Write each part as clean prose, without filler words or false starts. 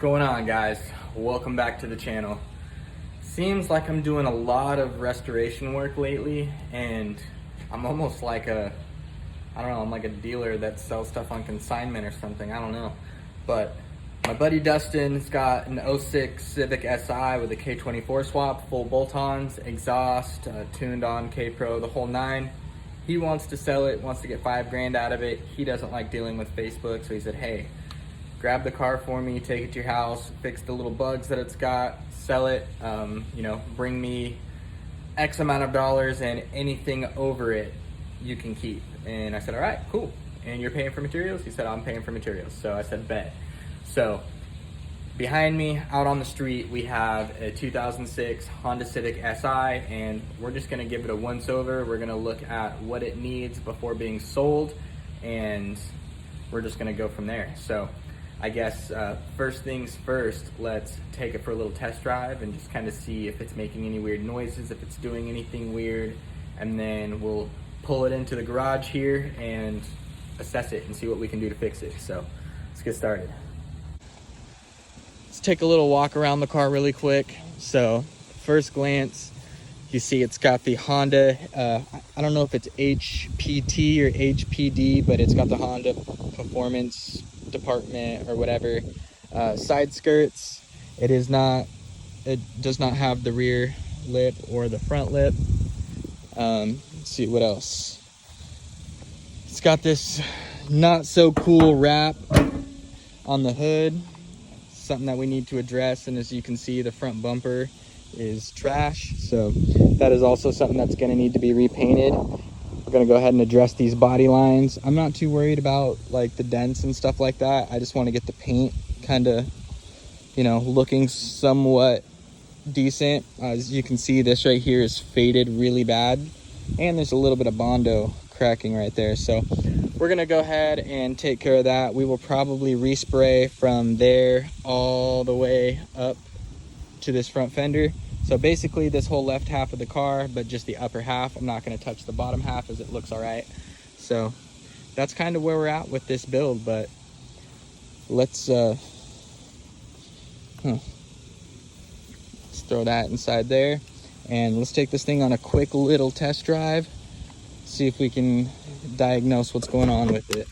going on, guys? Welcome back to the channel. Seems like I'm doing a lot of restoration work lately, and I'm almost like I'm like a dealer that sells stuff on consignment or something, I don't know. But my buddy Dustin's got an '06 Civic Si with a K24 swap, full bolt-ons, exhaust, tuned on K-Pro, the whole nine. He wants to sell it, wants to get $5 grand out of it. He doesn't like dealing with Facebook, so he said, hey, grab the car for me, take it to your house, fix the little bugs that it's got, sell it, bring me X amount of dollars, and anything over it you can keep. And I said, all right, cool. And you're paying for materials? He said, I'm paying for materials. So I said, bet. So behind me, out on the street, we have a 2006 Honda Civic Si, and we're just gonna give it a once-over. We're gonna look at what it needs before being sold, and we're just gonna go from there. So I guess first things first, let's take it for a little test drive and just kind of see if it's making any weird noises, if it's doing anything weird, and then we'll pull it into the garage here and assess it and see what we can do to fix it. So let's get started. Let's take a little walk around the car really quick. So first glance, you see it's got the Honda, I don't know if it's HPT or HPD, but it's got the Honda Performance Department or whatever. Side skirts, it does not have the rear lip or the front lip. Let's see what else. It's got this not so cool wrap on the hood, something that we need to address. And as you can see, the front bumper is trash, so that is also something that's going to need to be repainted. We're going to go ahead and address these body lines. I'm not too worried about like the dents and stuff like that. I just want to get the paint kind of, looking somewhat decent. As you can see, this right here is faded really bad, and there's a little bit of Bondo cracking right there. So we're going to go ahead and take care of that. We will probably respray from there all the way up to this front fender. So basically this whole left half of the car, but just the upper half. I'm not going to touch the bottom half as it looks all right. So that's kind of where we're at with this build, but let's throw that inside there, and let's take this thing on a quick little test drive, see if we can diagnose what's going on with it.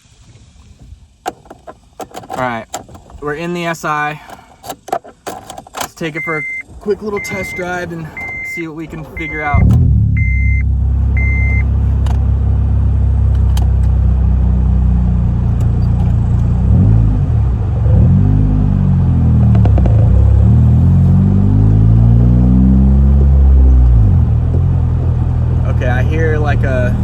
All right, we're in the SI. Let's take it for a quick little test drive and see what we can figure out. Okay, I hear like a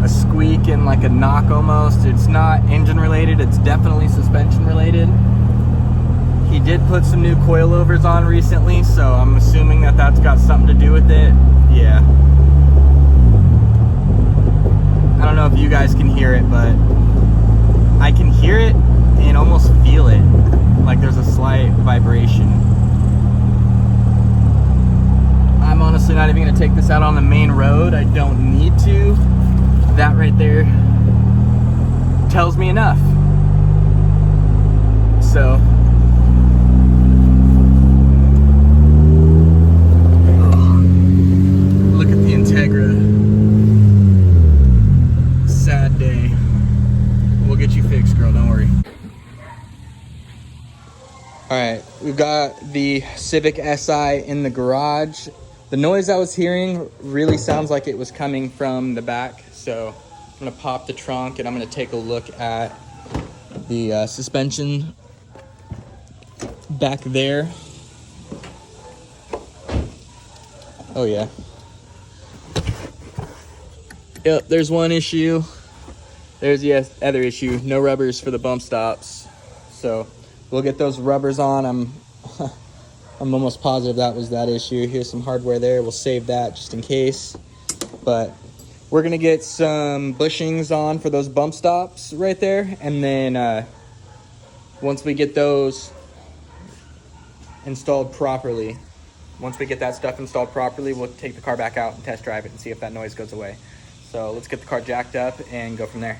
squeak and like a knock almost. It's not engine related, it's definitely suspension related. He did put some new coilovers on recently, so I'm assuming that that's got something to do with it. Yeah. I don't know if you guys can hear it, but I can hear it and almost feel it. Like there's a slight vibration. I'm honestly not even gonna take this out on the main road. I don't need to. That right there tells me enough. So sad day. We'll get you fixed, girl, don't worry. All right, we've got the Civic Si in the garage. The noise I was hearing really sounds like it was coming from the back, so I'm gonna pop the trunk and I'm gonna take a look at the suspension back there. Oh yeah. Yep, there's one issue. There's the other issue. No rubbers for the bump stops. So we'll get those rubbers on. I'm almost positive that was that issue. Here's some hardware there. We'll save that just in case. But we're gonna get some bushings on for those bump stops right there. And then once we get those installed properly, once we get that stuff installed properly, we'll take the car back out and test drive it and see if that noise goes away. So let's get the car jacked up and go from there.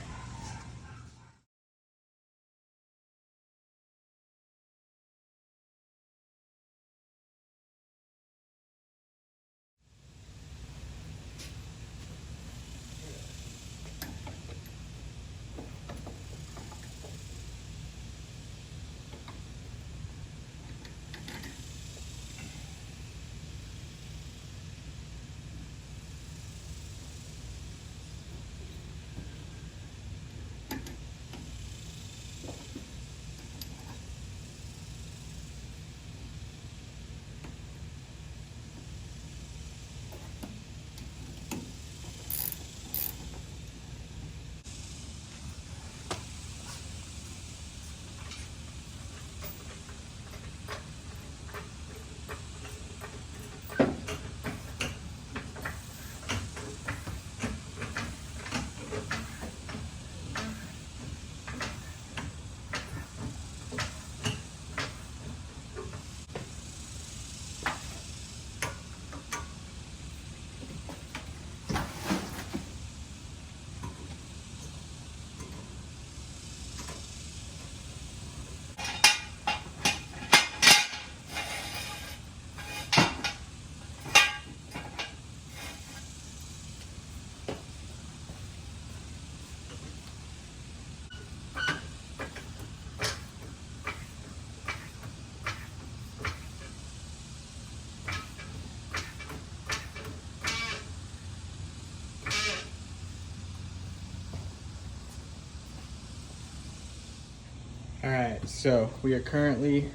All right, so we are currently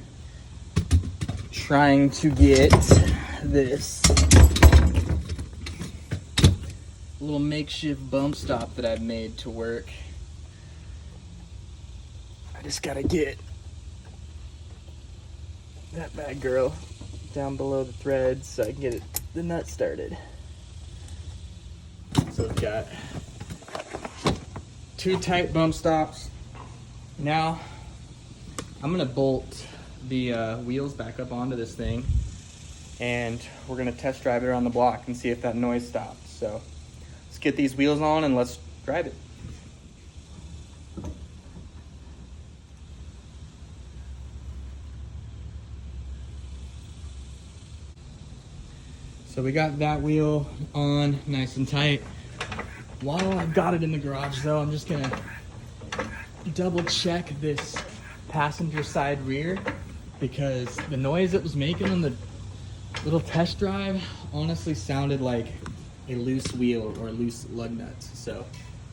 trying to get this little makeshift bump stop that I've made to work. I just gotta get that bad girl down below the threads so I can get the nut started. So we've got 2 tight bump stops. Now I'm gonna bolt the wheels back up onto this thing, and we're gonna test drive it around the block and see if that noise stops. So let's get these wheels on and let's drive it. So we got that wheel on nice and tight. While I've got it in the garage though, I'm just gonna double check this passenger side rear, because the noise it was making on the little test drive honestly sounded like a loose wheel or loose lug nuts. So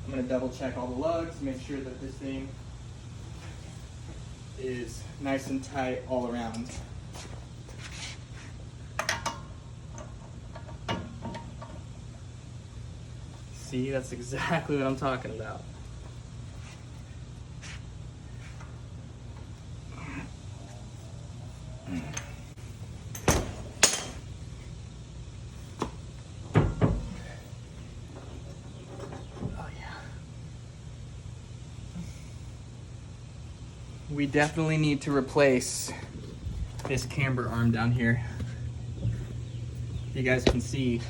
I'm gonna double check all the lugs, make sure that this thing is nice and tight all around. See, that's exactly what I'm talking about. We definitely need to replace this camber arm down here. You guys can see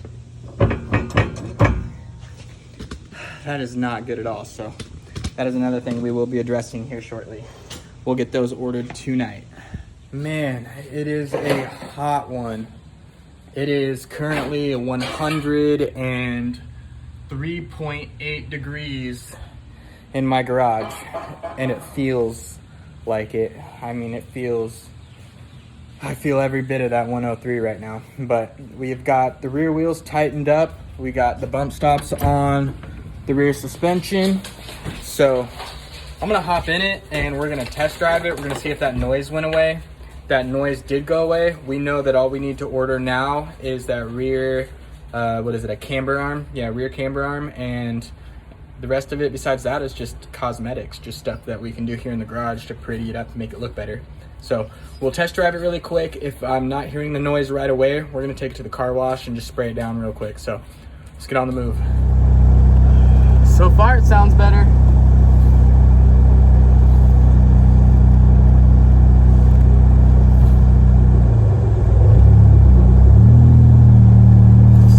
that is not good at all. So that is another thing we will be addressing here shortly. We'll get those ordered tonight. Man, it is a hot one. It is currently 103.8 degrees in my garage, and it feels like it. I mean, I feel every bit of that 103 right now. But we've got the rear wheels tightened up. We got the bump stops on the rear suspension. So I'm gonna hop in it and we're gonna test drive it. We're gonna see if that noise went away. That noise did go away. We know that all we need to order now is that rear, what is it, a camber arm? Yeah, rear camber arm, and the rest of it besides that is just cosmetics, just stuff that we can do here in the garage to pretty it up and make it look better. So we'll test drive it really quick. If I'm not hearing the noise right away, we're gonna take it to the car wash and just spray it down real quick. So let's get on the move. So far it sounds better.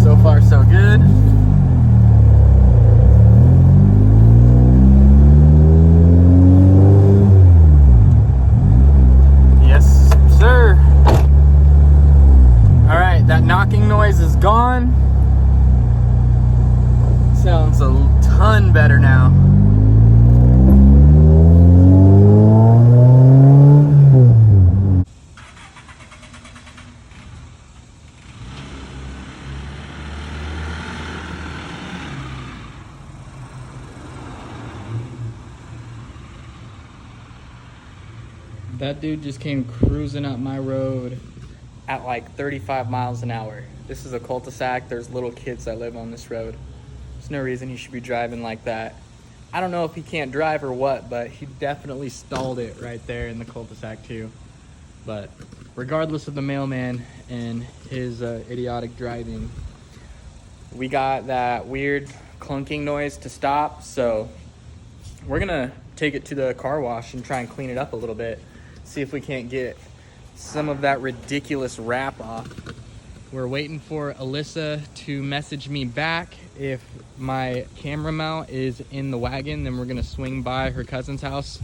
So far so good. Yes, sir. All right, that knocking noise is gone. Sounds a ton better now. That dude just came cruising up my road at like 35 miles an hour. This is a cul-de-sac. There's little kids that live on this road. There's no reason he should be driving like that. I don't know if he can't drive or what, but he definitely stalled it right there in the cul-de-sac too. But regardless of the mailman and his idiotic driving, we got that weird clunking noise to stop. So we're gonna take it to the car wash and try and clean it up a little bit. See if we can't get some of that ridiculous wrap off. We're waiting for Alyssa to message me back. If my camera mount is in the wagon, then we're gonna swing by her cousin's house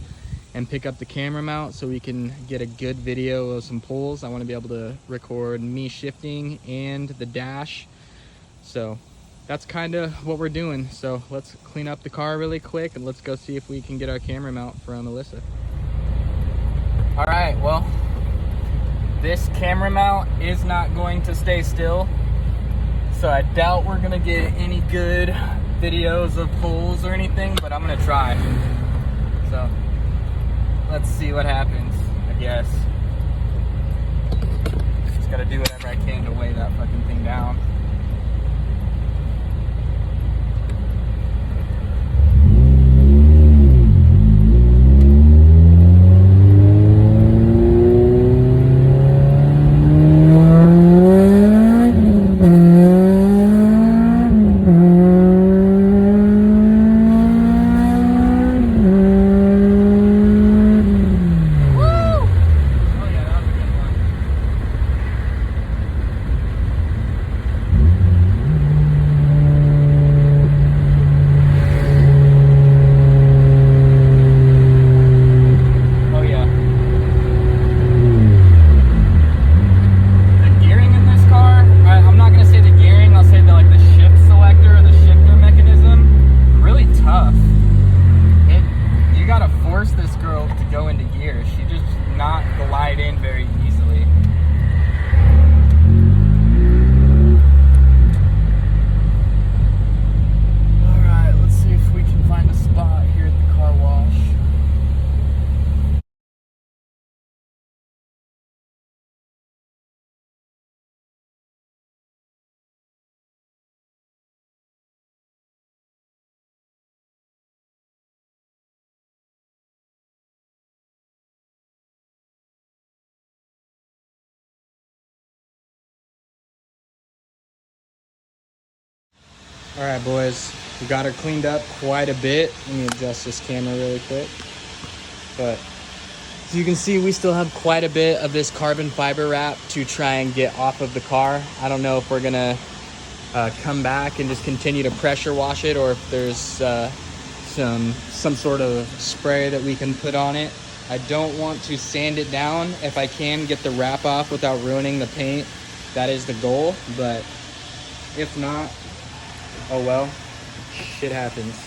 and pick up the camera mount so we can get a good video of some pulls. I wanna be able to record me shifting and the dash. So that's kind of what we're doing. So let's clean up the car really quick and let's go see if we can get our camera mount from Alyssa. All right, well, this camera mount is not going to stay still. So I doubt we're gonna get any good videos of pulls or anything, but I'm gonna try. So let's see what happens, I guess. Just gotta do whatever I can to weigh that fucking thing down. This girl to go into gear. She just not glide in very easily. All right, let's see if we can find a spot here at the car wash. All right, boys, we got her cleaned up quite a bit. Let me adjust this camera really quick. But as you can see, we still have quite a bit of this carbon fiber wrap to try and get off of the car. I don't know if we're gonna come back and just continue to pressure wash it, or if there's some sort of spray that we can put on it. I don't want to sand it down. If I can get the wrap off without ruining the paint, that is the goal. But if not, oh well, shit happens.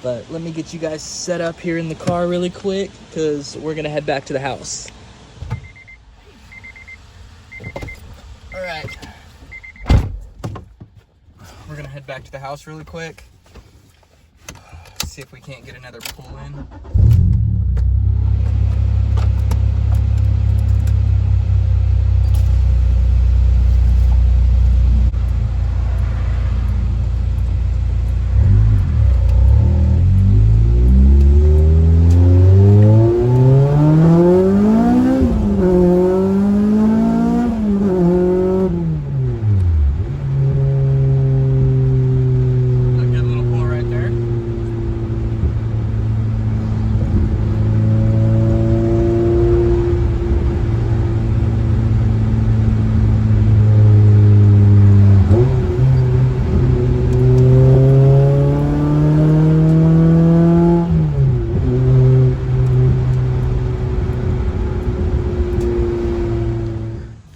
But let me get you guys set up here in the car really quick, because we're gonna head back to the house. All right. We're gonna head back to the house really quick. See if we can't get another pull in.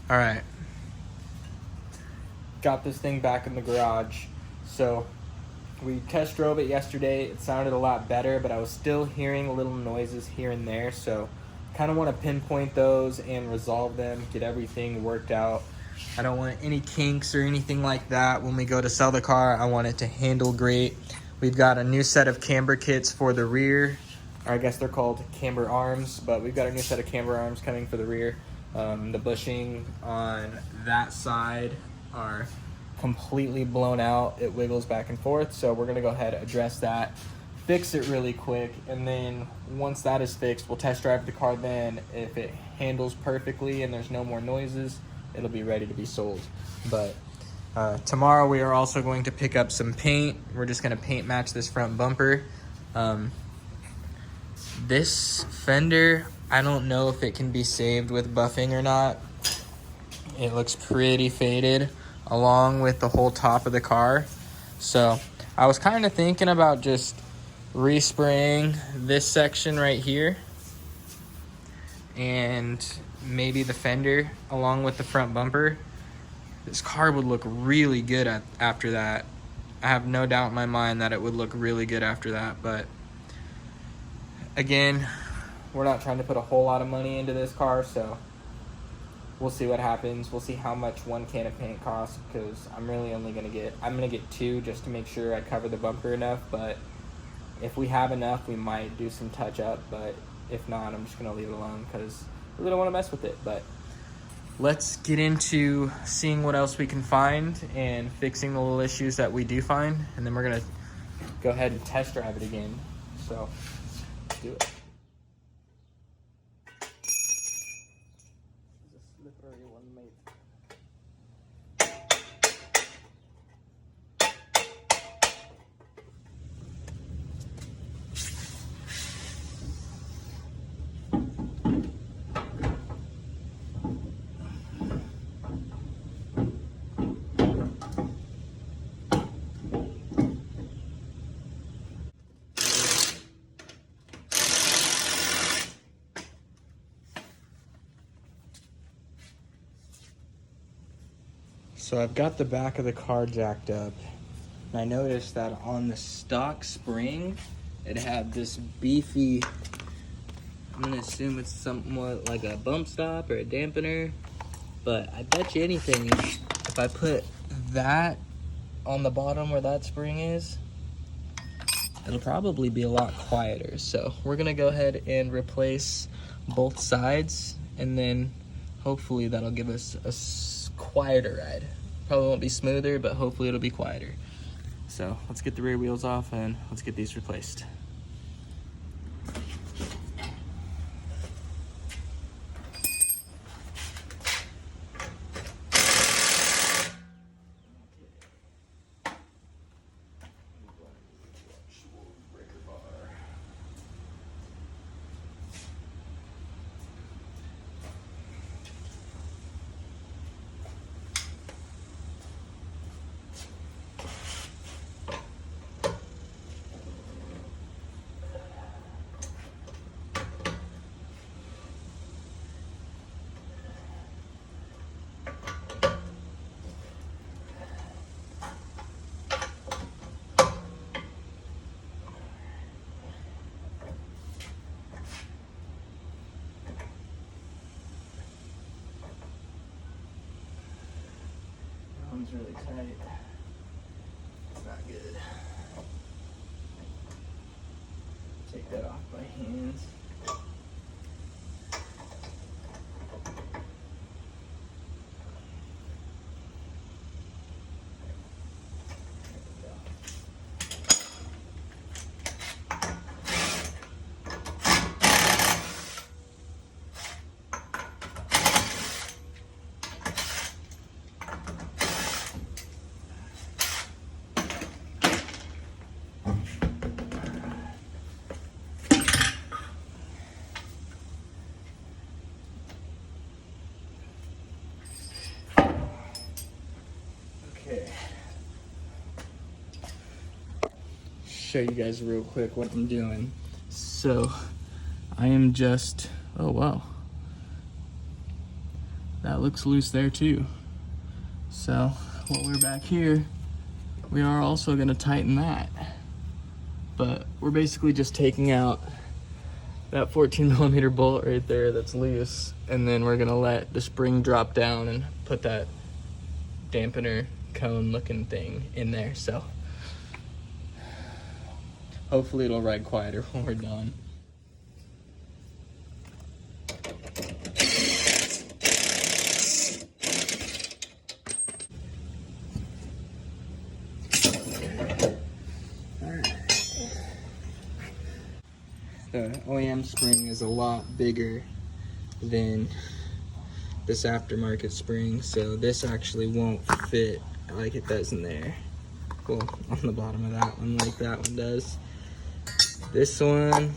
All right, got this thing back in the garage. So we test drove it yesterday. It sounded a lot better, but I was still hearing little noises here and there. So kind of want to pinpoint those and resolve them, get everything worked out. I don't want any kinks or anything like that. When we go to sell the car, I want it to handle great. We've got a new set of camber kits for the rear, or I guess they're called camber arms, but we've got a new set of camber arms coming for the rear. The bushing on that side are completely blown out. It wiggles back and forth, so we're gonna go ahead and address that, fix it really quick, and then once that is fixed, we'll test drive the car then. If it handles perfectly and there's no more noises, it'll be ready to be sold. But tomorrow we are also going to pick up some paint. We're just gonna paint match this front bumper. This fender, I don't know if it can be saved with buffing or not. It looks pretty faded along with the whole top of the car. So I was kind of thinking about just respraying this section right here and maybe the fender along with the front bumper. This car would look really good after that. I have no doubt in my mind that it would look really good after that. But again, we're not trying to put a whole lot of money into this car, so we'll see what happens. We'll see how much one can of paint costs, because I'm really only gonna get two just to make sure I cover the bumper enough. But if we have enough, we might do some touch up. But If not, I'm just gonna leave it alone because I really don't want to mess with it. But let's get into seeing what else we can find and fixing the little issues that we do find, and then we're gonna go ahead and test drive it again. So let's do it. This is a slippery one, mate. So I've got the back of the car jacked up, and I noticed that on the stock spring, it had this beefy, I'm gonna assume it's somewhat like a bump stop or a dampener, but I bet you anything, if I put that on the bottom where that spring is, it'll probably be a lot quieter. So we're gonna go ahead and replace both sides, and then hopefully that'll give us a quieter ride. Probably won't be smoother, but hopefully it'll be quieter. So let's get the rear wheels off and let's get these replaced. One's really tight. It's not good. Take that off by hands. Okay. Show you guys real quick what I'm doing. So I am just, oh wow, that looks loose there too. So while we're back here, we are also going to tighten that, but we're basically just taking out that 14mm bolt right there that's loose, and then we're going to let the spring drop down and put that dampener cone looking thing in there. So hopefully it'll ride quieter when we're done. The OEM spring is a lot bigger than this aftermarket spring, so this actually won't fit like it does in there. Well, on the bottom of that one, like that one does. This one,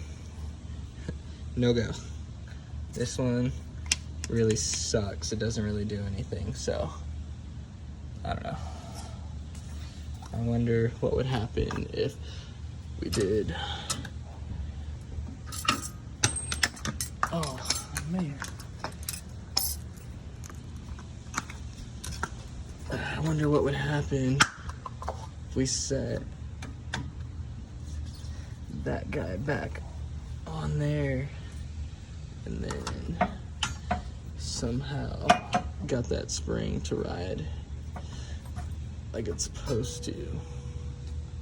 no go. This one really sucks. It doesn't really do anything, so I don't know. I wonder what would happen if we did. Oh man. I wonder what would happen if we set that guy back on there and then somehow got that spring to ride like it's supposed to.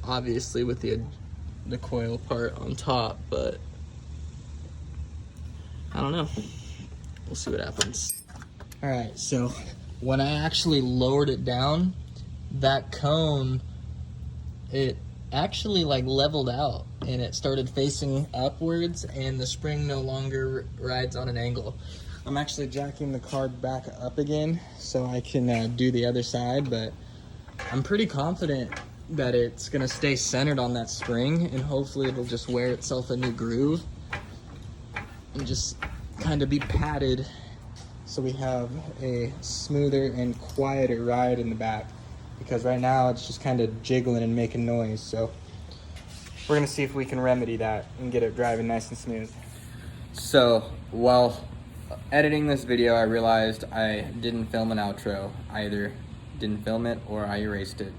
Obviously with the coil part on top, but don't know. We'll see what happens. All right, so when I actually lowered it down, that cone, it actually like leveled out and it started facing upwards, and the spring no longer rides on an angle. I'm actually jacking the car back up again so I can do the other side, but I'm pretty confident that it's gonna stay centered on that spring, and hopefully it'll just wear itself a new groove and just kind of be padded so we have a smoother and quieter ride in the back, because right now it's just kind of jiggling and making noise. So we're gonna see if we can remedy that and get it driving nice and smooth. So while editing this video, I realized I didn't film an outro. I either didn't film it or I erased it.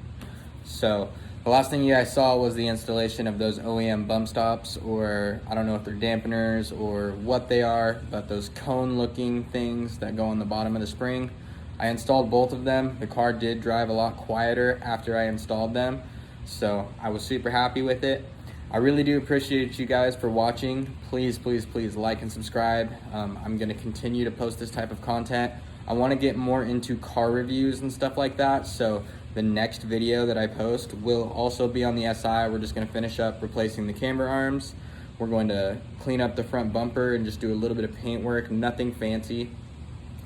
So the last thing you guys saw was the installation of those OEM bump stops, or I don't know if they're dampeners or what they are, but those cone looking things that go on the bottom of the spring. I installed both of them. The car did drive a lot quieter after I installed them, so I was super happy with it. I really do appreciate you guys for watching. Please, please, please like and subscribe. I'm gonna continue to post this type of content. I wanna get more into car reviews and stuff like that, so the next video that I post will also be on the SI. We're just gonna finish up replacing the camber arms. We're going to clean up the front bumper and just do a little bit of paint work, nothing fancy.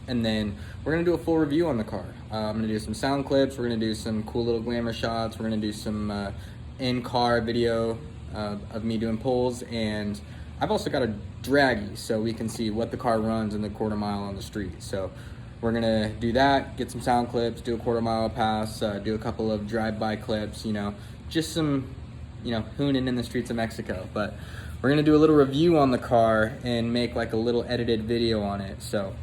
And then we're gonna do a full review on the car. I'm gonna do some sound clips, we're gonna do some cool little glamour shots, we're gonna do some in-car video of me doing pulls, and I've also got a draggy so we can see what the car runs in the quarter mile on the street. So we're gonna do that, get some sound clips, do a quarter mile pass, do a couple of drive-by clips, you know, just some, you know, hooning in the streets of Mexico. But we're gonna do a little review on the car and make like a little edited video on it. So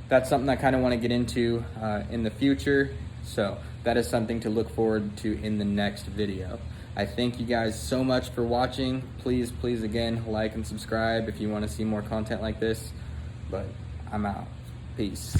that's something I kind of want to get into in the future. So that is something to look forward to in the next video. I thank you guys so much for watching. Please, please again, like and subscribe if you want to see more content like this. But I'm out. Peace.